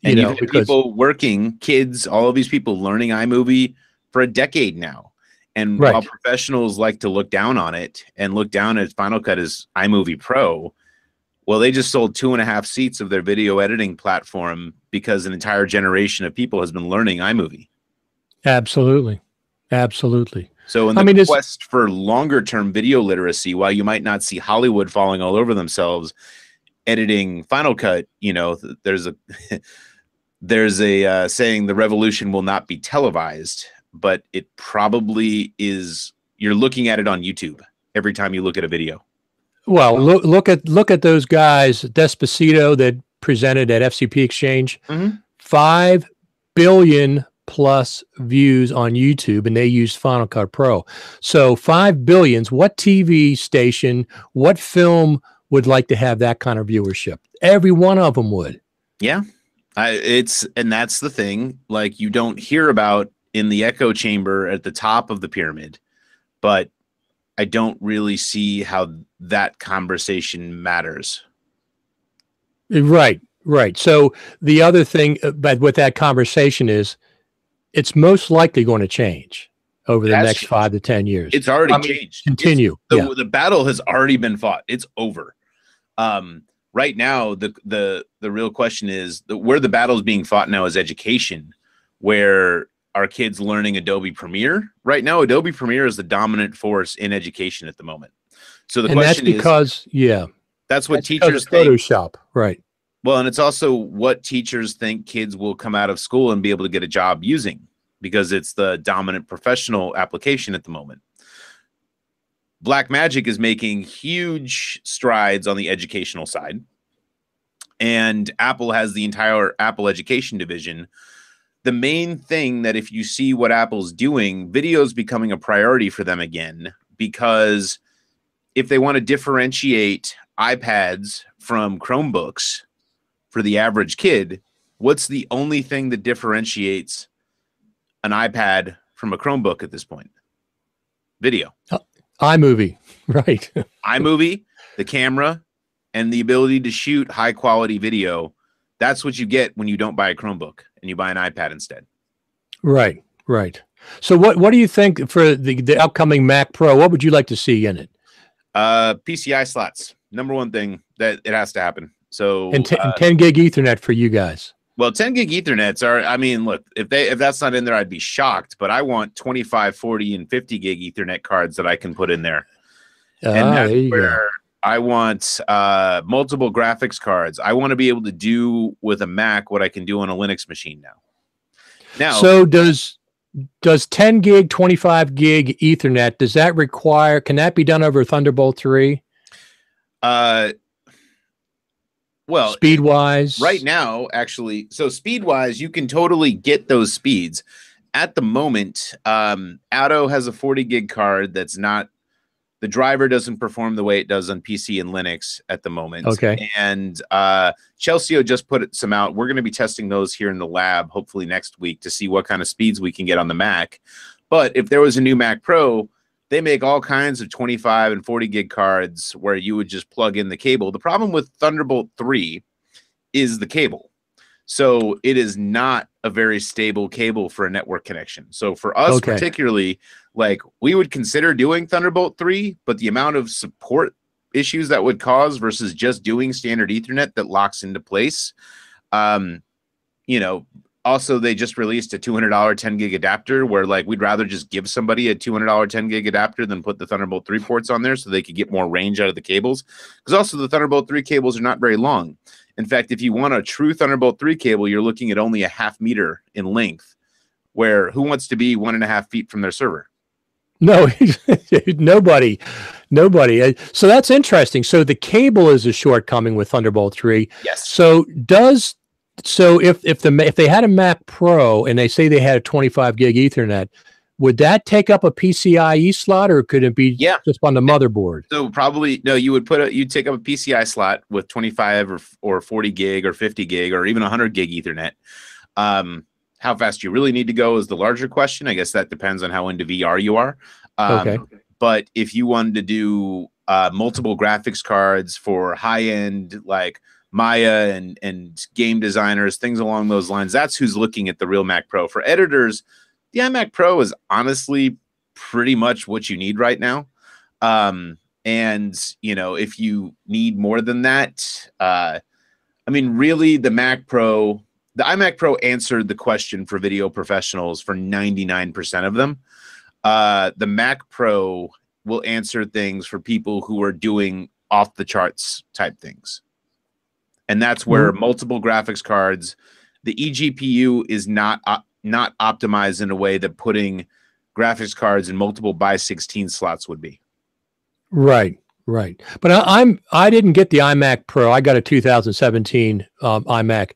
And you've had people working, kids, all of these people learning iMovie for a decade now. And while professionals like to look down on it and look down at Final Cut as iMovie Pro, well, they just sold 2.5 seats of their video editing platform because an entire generation of people has been learning iMovie. Absolutely. Absolutely. So in the quest for longer term video literacy, while you might not see Hollywood falling all over themselves editing Final Cut, you know, there's a saying the revolution will not be televised, but it probably is. You're looking at it on YouTube every time you look at a video. Well, look at those guys, Despacito, that presented at FCP Exchange, 5 billion plus views on YouTube, and they used Final Cut Pro. So 5 billions. What TV station, what film would like to have that kind of viewership? Every one of them would. Yeah, and that's the thing. Like, you don't hear about in the echo chamber at the top of the pyramid, but I don't really see how that conversation matters. Right. So the other thing but with that conversation is it's most likely going to change over the next 5 to 10 years. It's already changed. Continue. The battle has already been fought. It's over. Right now, the real question is where the battle is being fought now is education, where are kids learning Adobe Premiere? Right now, Adobe Premiere is the dominant force in education at the moment. So the question is, that's what teachers think. Photoshop, right? Well, and it's also what teachers think kids will come out of school and be able to get a job using, because it's the dominant professional application at the moment. Blackmagic is making huge strides on the educational side, and Apple has the entire Apple Education division. The main thing that if you see what Apple's doing, video is becoming a priority for them again, because if they want to differentiate iPads from Chromebooks for the average kid, what's the only thing that differentiates an iPad from a Chromebook at this point? Video. iMovie, right. iMovie, the camera, and the ability to shoot high quality video. That's what you get when you don't buy a Chromebook and you buy an iPad instead. Right. So what do you think for the upcoming Mac Pro? What would you like to see in it? PCI slots. Number one thing that it has to happen. So and 10 gig Ethernet for you guys. Well, 10 gig Ethernets are, I mean, look, if that's not in there, I'd be shocked, but I want 25, 40, and 50 gig Ethernet cards that I can put in there. And that's where I want multiple graphics cards. I want to be able to do with a Mac what I can do on a Linux machine now. So does 10 gig, 25 gig Ethernet, does that require, can that be done over Thunderbolt 3? Well, speed-wise? Right now, actually, so speed-wise, you can totally get those speeds. At the moment, Atto has a 40 gig card that's not The driver doesn't perform the way it does on PC and Linux at the moment. Okay. And Chelsea just put some out. We're going to be testing those here in the lab, hopefully next week, to see what kind of speeds we can get on the Mac. But if there was a new Mac Pro, they make all kinds of 25 and 40 gig cards where you would just plug in the cable. The problem with Thunderbolt 3 is the cable. So it is not a very stable cable for a network connection. So for us particularly, like, we would consider doing Thunderbolt 3, but the amount of support issues that would cause versus just doing standard Ethernet that locks into place. You know, also they just released a $200 10 gig adapter where, like, we'd rather just give somebody a $200 10 gig adapter than put the Thunderbolt 3 ports on there so they could get more range out of the cables. Because also the Thunderbolt 3 cables are not very long. In fact, if you want a true Thunderbolt 3 cable, you're looking at only a ½ meter in length, where who wants to be 1.5 feet from their server? No, nobody. So that's interesting. So the cable is a shortcoming with Thunderbolt 3. Yes. So if they had a Mac Pro and they say they had a 25 gig Ethernet, would that take up a PCIe slot, or could it be just on the motherboard? So probably no. You'd take up a PCI slot with 25 or 40 gig or 50 gig or even 100 gig Ethernet. How fast you really need to go is the larger question. I guess that depends on how into VR you are. But if you wanted to do multiple graphics cards for high end, like Maya and game designers, things along those lines, that's who's looking at the real Mac Pro. For editors, the iMac Pro is honestly pretty much what you need right now. And, you know, if you need more than that, I mean, really, the iMac Pro answered the question for video professionals for 99% of them. The Mac Pro will answer things for people who are doing off the charts type things. And that's where multiple graphics cards, the eGPU is not optimized in a way that putting graphics cards in multiple by 16 slots would be. Right. But I didn't get the iMac Pro. I got a 2017 iMac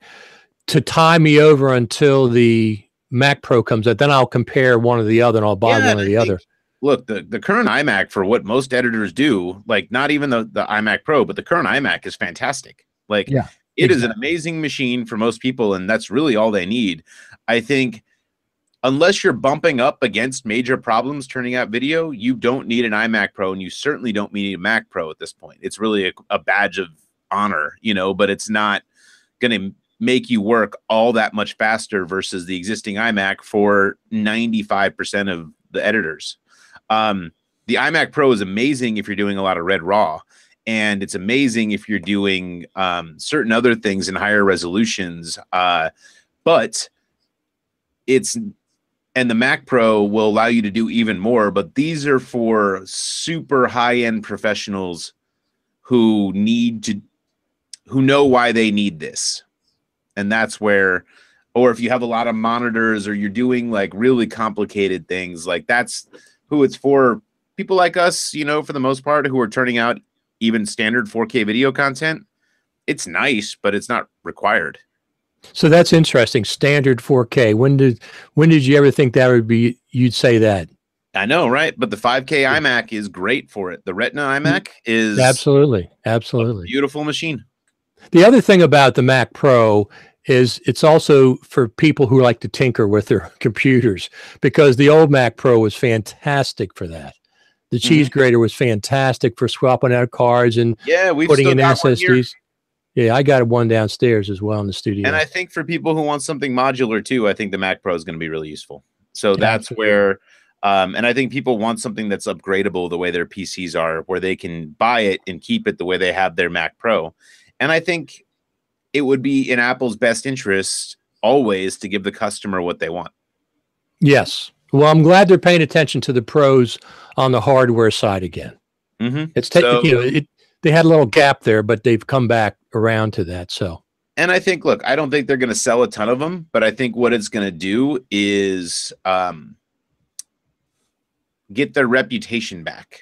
to tie me over until the Mac Pro comes out. Then I'll compare one or the other, and I'll buy one or the other. Look, the current iMac, for what most editors do, like not even the iMac Pro, but the current iMac is fantastic. Like, it is an amazing machine for most people, and that's really all they need. I think unless you're bumping up against major problems turning out video, you don't need an iMac Pro, and you certainly don't need a Mac Pro at this point. It's really a badge of honor, you know, but it's not going to make you work all that much faster versus the existing iMac for 95% of the editors. The iMac Pro is amazing if you're doing a lot of Red Raw, and it's amazing if you're doing certain other things in higher resolutions. But and the Mac Pro will allow you to do even more, but these are for super high-end professionals who know why they need this. And that's where, or if you have a lot of monitors or you're doing like really complicated things, like that's who it's for. People like us, you know, for the most part, who are turning out even standard 4K video content. It's nice, but it's not required. So that's interesting. Standard 4K. When did you ever think that would be? You'd say that. I know, right? But the 5K iMac is great for it. The Retina iMac is absolutely a beautiful machine. The other thing about the Mac Pro is it's also for people who like to tinker with their computers, because the old Mac Pro was fantastic for that. The cheese grater was fantastic for swapping out cards and putting in SSDs. Yeah, I got one downstairs as well in the studio. And I think for people who want something modular too, I think the Mac Pro is going to be really useful. So that's where, and I think people want something that's upgradable the way their PCs are, where they can buy it and keep it the way they have their Mac Pro. And I think it would be in Apple's best interest always to give the customer what they want. Yes. Well, I'm glad they're paying attention to the pros on the hardware side again. It's they had a little gap there, but they've come back around to that. So, and I think, look, I don't think they're going to sell a ton of them, but I think what it's going to do is get their reputation back,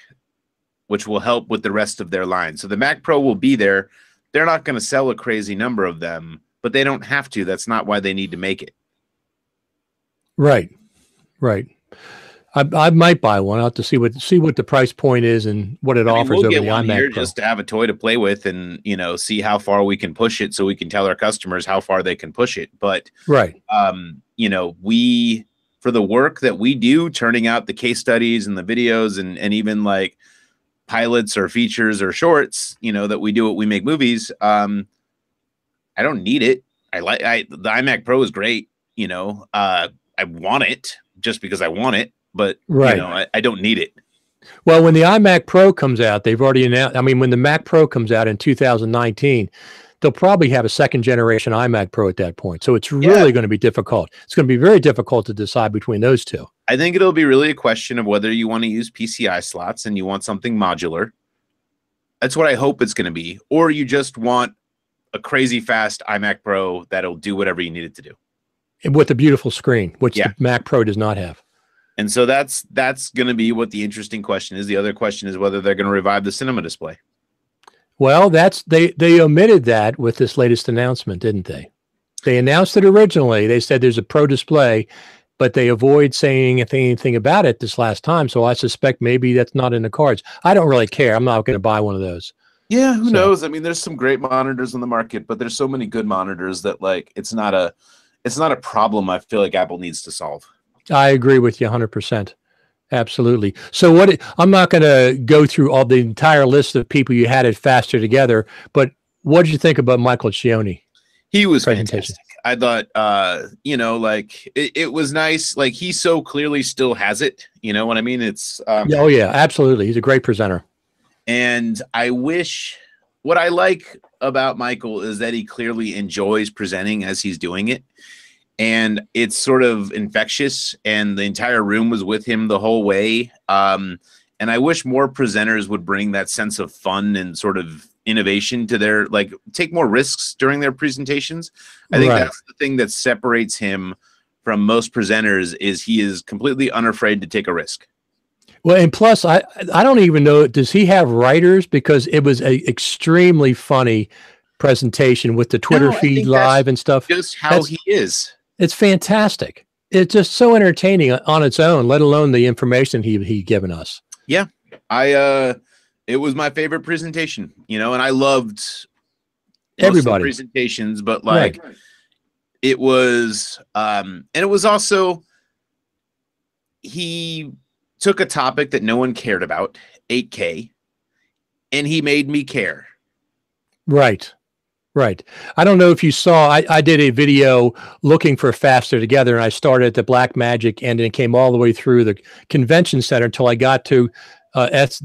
which will help with the rest of their line. So the Mac Pro will be there. They're not going to sell a crazy number of them, but they don't have to. That's not why they need to make it. Right. I might buy one. I'll have to see what the price point is and what it offers we'll over get the one iMac here Pro. just to have a toy to play with and, see how far we can push it so we can tell our customers how far they can push it. But, right. We, for the work that we do, turning out the case studies and the videos and even like pilots or features or shorts, that we do, we make movies. I don't need it. The iMac Pro is great. I want it just because I want it. But, right. I don't need it. Well, when the iMac Pro comes out, they've already announced, when the Mac Pro comes out in 2019, they'll probably have a second generation iMac Pro at that point. So it's really going to be difficult. It's going to be very difficult to decide between those two. I think it'll be really a question of whether you want to use PCI slots and you want something modular. That's what I hope it's going to be. Or you just want a crazy fast iMac Pro that'll do whatever you need it to do. And with a beautiful screen, which the Mac Pro does not have. And so that's going to be what the interesting question is. The other question is whether they're going to revive the cinema display. Well, they omitted that with this latest announcement, didn't they? They announced it originally. They said there's a Pro display, but they avoid saying anything about it this last time. So I suspect maybe that's not in the cards. I don't really care. I'm not going to buy one of those. Yeah, who knows? There's some great monitors on the market, but there's so many good monitors that it's not a problem I feel like Apple needs to solve. I agree with you 100%. Absolutely. So I'm not going to go through all the entire list of people you had it faster together, but what did you think about Michael Cioni? He was fantastic. I thought, it was nice. Like, he so clearly still has it. You know what I mean? It's oh yeah, absolutely. He's a great presenter. And what I like about Michael is that he clearly enjoys presenting as he's doing it. And it's sort of infectious, and the entire room was with him the whole way. And I wish more presenters would bring that sense of fun and sort of innovation to take more risks during their presentations. I think that's the thing that separates him from most presenters is he is completely unafraid to take a risk. Well, and plus, I don't even know, does he have writers? Because it was a extremely funny presentation with the Twitter feed live and stuff. Just how he is. It's fantastic. It's just so entertaining on its own, let alone the information he given us. Yeah. It was my favorite presentation, and I loved everybody presentations, but it was, and it was also, he took a topic that no one cared about, 8K, and he made me care. Right. I don't know if you saw, I did a video looking for Faster Together, and I started at the Black Magic and then came all the way through the convention center until I got to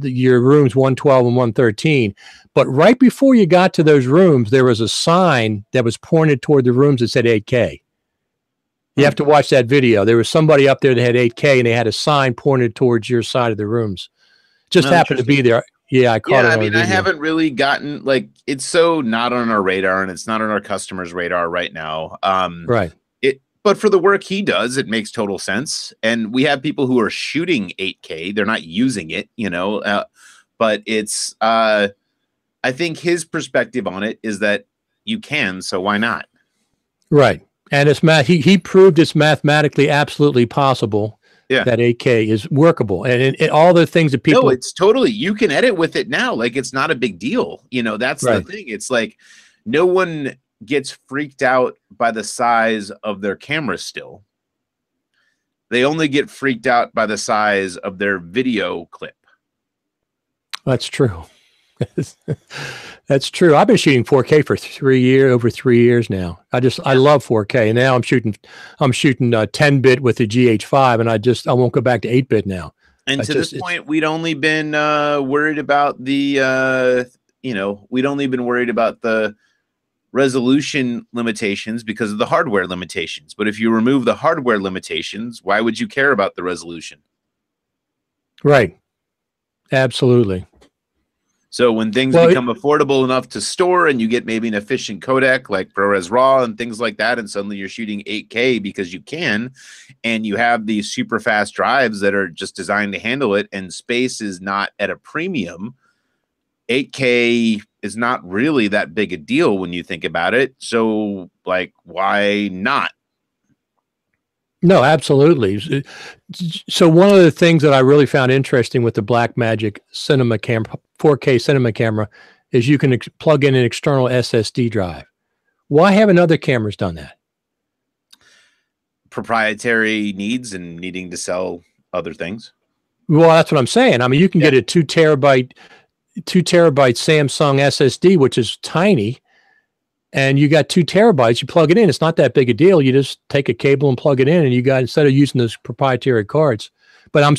your rooms 112 and 113. But right before you got to those rooms, there was a sign that was pointed toward the rooms that said 8K. You have to watch that video. There was somebody up there that had 8K, and they had a sign pointed towards your side of the rooms. Just happened to be there. Yeah, I caught it. I haven't really gotten, it's so not on our radar, and it's not on our customers' radar right now. Right. But for the work he does, it makes total sense. And we have people who are shooting 8K. They're not using it, but it's, I think his perspective on it is that you can, so why not? Right. And he proved it's mathematically absolutely possible. Yeah. That 8K is workable, and all the things that people. No, it's totally. You can edit with it now. It's not a big deal. That's the thing. It's no one gets freaked out by the size of their camera still. They only get freaked out by the size of their video clip. That's true. That's true. I've been shooting 4K for over 3 years now. I love 4K. And now I'm shooting 10-bit with the GH5, and I won't go back to 8-bit now. And to this point, we'd only been worried about the resolution limitations because of the hardware limitations. But if you remove the hardware limitations, why would you care about the resolution? Right. Absolutely. So when things become affordable enough to store, and you get maybe an efficient codec like ProRes RAW and things like that, and suddenly you're shooting 8K because you can, and you have these super fast drives that are just designed to handle it, and space is not at a premium, 8K is not really that big a deal when you think about it. So why not? No, absolutely. So one of the things that I really found interesting with the Blackmagic cinema camera, 4K cinema camera, is you can plug in an external SSD drive. Why haven't other cameras done that? Proprietary needs and needing to sell other things. Well, that's what I'm saying. I mean, you can get a 2 terabyte Samsung SSD, which is tiny, and you got 2 terabytes. You plug it in; it's not that big a deal. You just take a cable and plug it in, and you got, instead of using those proprietary cards. But I'm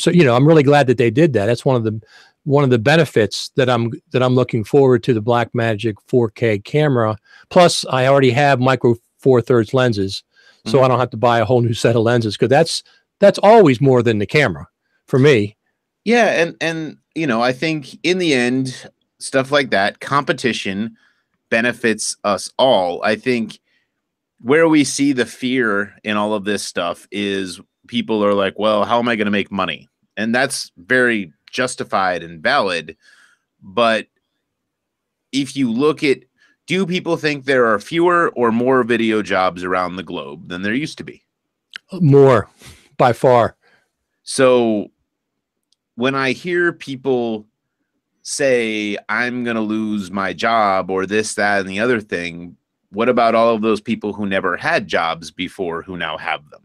really glad that they did that. That's one of the benefits that I'm looking forward to the Blackmagic 4K camera. Plus, I already have micro four thirds lenses, so I don't have to buy a whole new set of lenses, because that's always more than the camera for me. Yeah, and I think in the end, stuff like that, competition benefits us all. I think where we see the fear in all of this stuff is people are like, well, how am I going to make money? And that's very justified and valid. But if you look at, do people think there are fewer or more video jobs around the globe than there used to be? More, by far. So when I hear people say, I'm going to lose my job or this, that, and the other thing, what about all of those people who never had jobs before who now have them?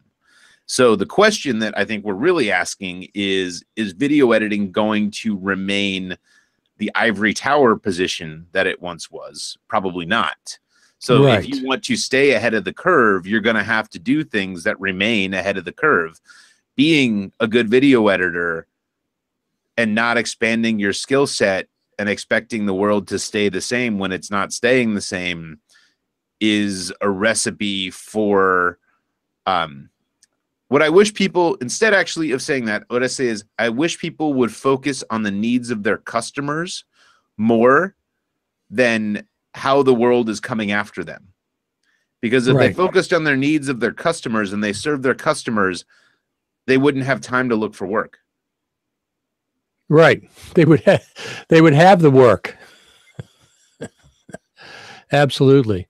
So the question that I think we're really asking is video editing going to remain the ivory tower position that it once was? Probably not. So if you want to stay ahead of the curve, you're going to have to do things that remain ahead of the curve. Being a good video editor and not expanding your skill set and expecting the world to stay the same when it's not staying the same is a recipe for what I wish people, instead actually of saying that, what I say is I wish people would focus on the needs of their customers more than how the world is coming after them. Because if they focused on their needs of their customers and they served their customers, they wouldn't have time to look for work. Right. They would have the work. Absolutely.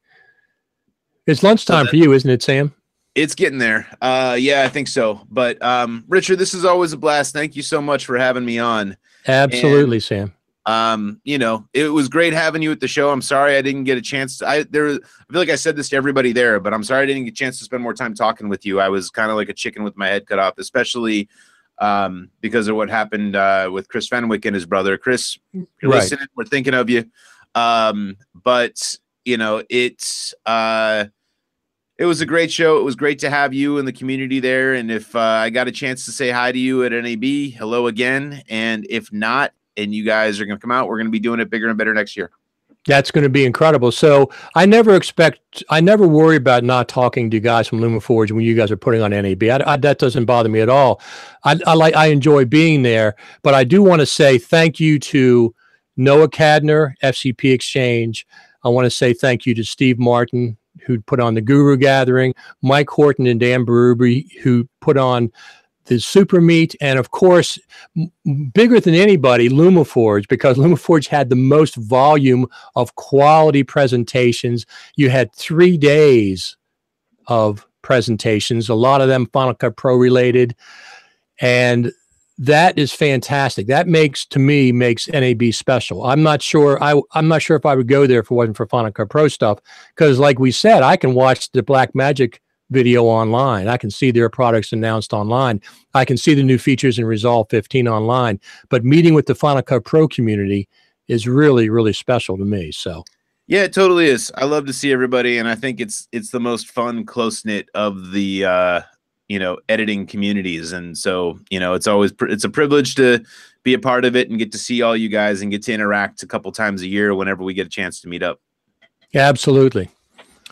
It's lunchtime for you, isn't it, Sam? It's getting there. Yeah, I think so. But Richard, this is always a blast. Thank you so much for having me on. Absolutely, Sam. It was great having you at the show. I'm sorry I didn't get a chance to, I feel like I said this to everybody there, but I'm sorry I didn't get a chance to spend more time talking with you. I was kind of like a chicken with my head cut off, especially because of what happened with Chris Fenwick and his brother. Chris, if you're listening, we're thinking of you. But it was a great show. It was great to have you in the community there. And if I got a chance to say hi to you at NAB, hello again. And if not, and you guys are going to come out, we're going to be doing it bigger and better next year. That's going to be incredible. So I never worry about not talking to guys from LumaForge when you guys are putting on NAB. That doesn't bother me at all. I enjoy being there, but I do want to say thank you to Noah Cadner, FCP Exchange. I want to say thank you to Steve Martin, who put on the Guru Gathering, Mike Horton and Dan Berube, who put on the Super Meet, and of course, bigger than anybody, LumaForge, because LumaForge had the most volume of quality presentations. You had 3 days of presentations, a lot of them Final Cut Pro related, and that is fantastic. That makes NAB special. I'm not sure if I would go there if it wasn't for Final Cut Pro stuff, because like we said, I can watch the Blackmagic video online. I can see their products announced online. I can see the new features in Resolve 15 online. But meeting with the Final Cut Pro community is really, really special to me. So yeah, it totally is. I love to see everybody, and I think it's the most fun, close-knit of the editing communities. And so, it's a privilege to be a part of it and get to see all you guys and get to interact a couple times a year whenever we get a chance to meet up. Yeah, absolutely.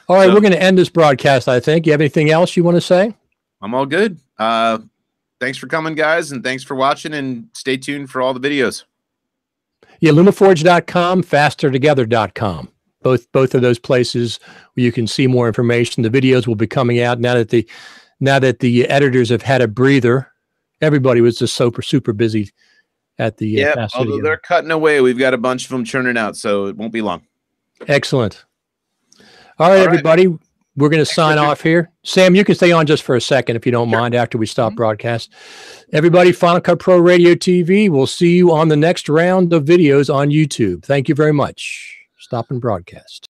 All right, we're going to end this broadcast, I think. You have anything else you want to say? I'm all good. Thanks for coming, guys, and thanks for watching, and stay tuned for all the videos. Yeah, LumaForge.com, FasterTogether.com. Both of those places where you can see more information. The videos will be coming out now that the editors have had a breather. Everybody was just super busy at the although they're cutting away. We've got a bunch of them churning out, so it won't be long. Excellent. All right, everybody. We're going to sign off here. Sam, you can stay on just for a second if you don't mind after we stop broadcast. Everybody, Final Cut Pro Radio TV, we'll see you on the next round of videos on YouTube. Thank you very much. Stop and broadcast.